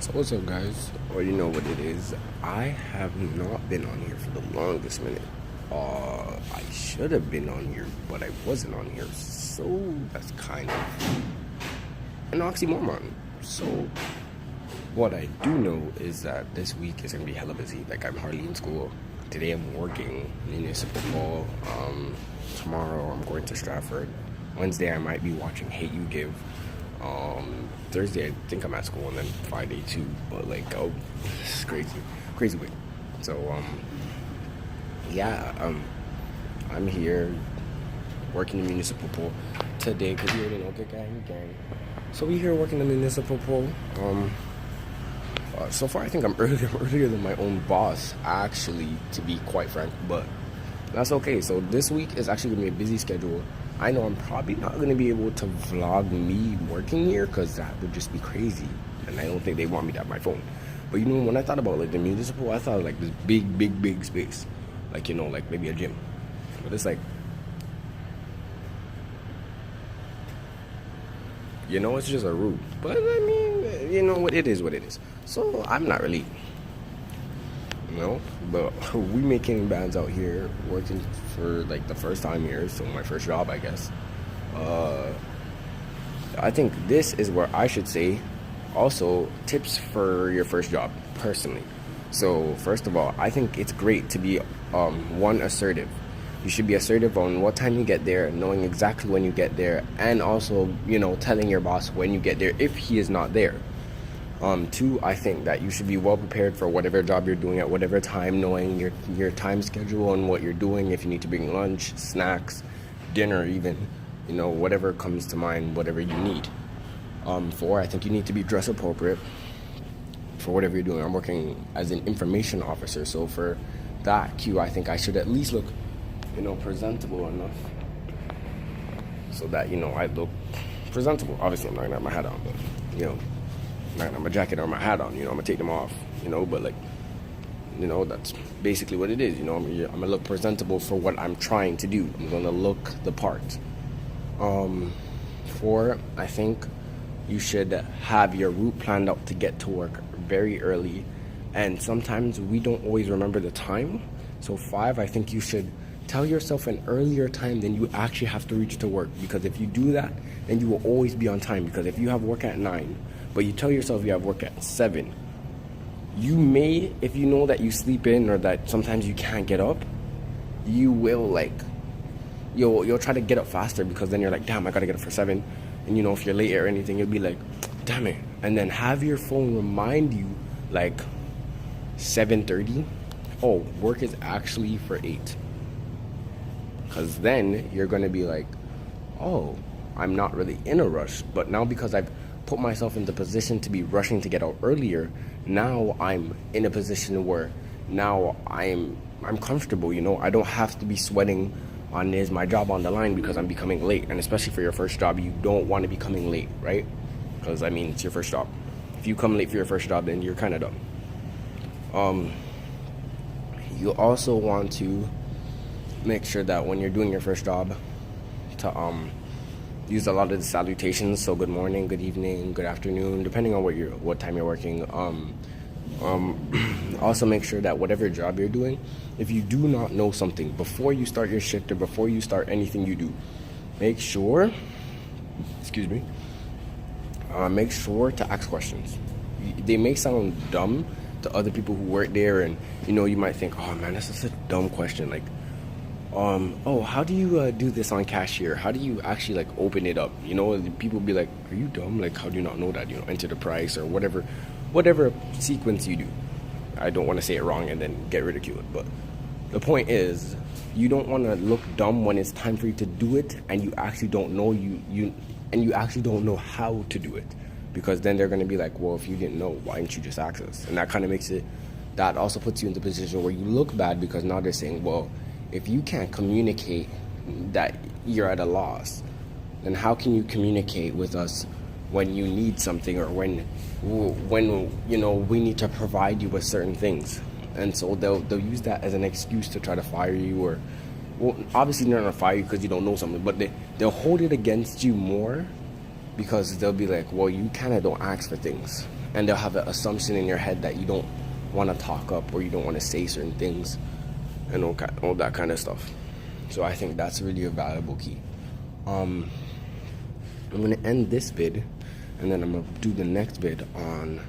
So what's up, guys? Well, you know what it is. I have not been on here for the longest minute. I should have been on here, but I wasn't on here. So that's kind of an oxymoron. So what I do know is that this week is gonna be hella busy. Like I'm hardly in school. Today I'm working municipal ball. Tomorrow I'm going to Stratford. Wednesday I might be watching Hate You Give. Thursday I think I'm at school, and then Friday too. But like, oh, it's crazy week. So yeah, I'm here working the municipal pool today because you already know, good gang. So we here working the municipal pool. So far I think I'm earlier than my own boss, actually, to be quite frank. But that's okay. So this week is actually gonna be a busy schedule. I know I'm probably not going to be able to vlog me working here because that would just be crazy. And I don't think they want me to have my phone. But you know, when I thought about like the municipal, I thought like this big space. Like, you know, like maybe a gym. But it's like, you know, it's just a route. But I mean, you know, what it is. So I'm not really, you know, but we making bands out here working for like the first time here, so my first job, I guess. I think this is where I should say also tips for your first job personally. So first of all, I think it's great to be one, assertive. You should be assertive on what time you get there, knowing exactly when you get there, and also, you know, telling your boss when you get there if he is not there. Two, I think that you should be well prepared for whatever job you're doing at whatever time, knowing your time schedule and what you're doing. If you need to bring lunch, snacks, dinner, even, you know, whatever comes to mind, whatever you need. Four, I think you need to be dress appropriate for whatever you're doing. I'm working as an information officer, so for that cue, I think I should at least look, you know, presentable enough so that, you know, I look presentable. Obviously, I'm not gonna have my hat on, but, you know, I'm not gonna have my jacket or my hat on, you know, I'm gonna take them off, you know, but like, you know, that's basically what it is, you know, I'm gonna look presentable for what I'm trying to do. I'm gonna look the part. Four, I think you should have your route planned out to get to work very early, and sometimes we don't always remember the time. So five, I think you should tell yourself an earlier time than you actually have to reach to work, because if you do that, then you will always be on time. Because if you have work at 9, but you tell yourself you have work at 7, you may, if you know that you sleep in or that sometimes you can't get up, you will like, you'll try to get up faster, because then you're like, damn, I gotta get up for 7. And you know, if you're late or anything, you'll be like, damn it. And then have your phone remind you like 7:30, oh, work is actually for 8. Because then you're gonna be like, oh, I'm not really in a rush, but now because I've put myself in the position to be rushing to get out earlier, now I'm in a position where now I'm comfortable, you know. I don't have to be sweating on, is my job on the line because I'm becoming late. And especially for your first job, you don't want to be coming late, right? Because I mean, it's your first job. If you come late for your first job, then you're kind of dumb. You also want to make sure that when you're doing your first job, to use a lot of the salutations. So good morning, good evening, good afternoon, depending on what time you're working. Also make sure that whatever job you're doing, if you do not know something before you start your shift or before you start anything you do, make sure make sure to ask questions. They may sound dumb to other people who work there, and you know, you might think, oh man, that's such a dumb question, like, oh, how do you do this on cashier? How do you actually like open it up? You know, people be like, are you dumb? Like, how do you not know that? You know, enter the price or whatever sequence you do. I don't want to say it wrong and then get ridiculed, but the point is, you don't want to look dumb when it's time for you to do it, and you actually don't know you actually don't know how to do it, because then they're going to be like, well, if you didn't know, why didn't you just ask us? And that kind of makes it, that also puts you in the position where you look bad, because now they're saying, well, if you can't communicate that you're at a loss, then how can you communicate with us when you need something, or when you know, we need to provide you with certain things? And so they'll use that as an excuse to try to fire you, or, well, obviously they're not gonna fire you because you don't know something, but they'll hold it against you more, because they'll be like, well, you kind of don't ask for things, and they'll have an assumption in your head that you don't want to talk up or you don't want to say certain things and all that kind of stuff. So I think that's really a valuable key. I'm gonna end this vid, and then I'm gonna do the next vid on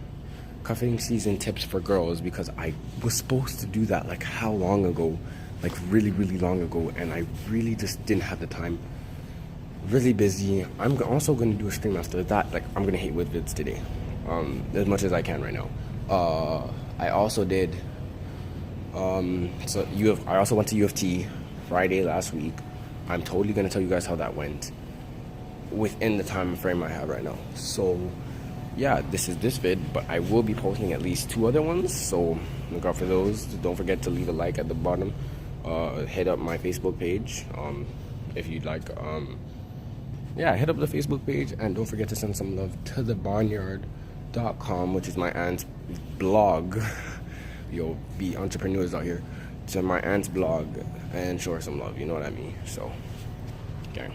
cuffing season tips for girls, because I was supposed to do that like how long ago, like really long ago, and I really just didn't have the time. Really busy. I'm also gonna do a stream after that. Like, I'm gonna hate with vids today, as much as I can right now. I also did. I also went to U of T Friday last week. I'm totally gonna tell you guys how that went within the time frame I have right now. So yeah, this is this vid, but I will be posting at least 2 other ones, so look out for those. Don't forget to leave a like at the bottom. Hit up my Facebook page if you'd like. Yeah, hit up the Facebook page, and don't forget to send some love to thebarnyard.com, which is my aunt's blog. Yo, be entrepreneurs out here. To my aunt's blog and show her some love, you know what I mean? So, okay.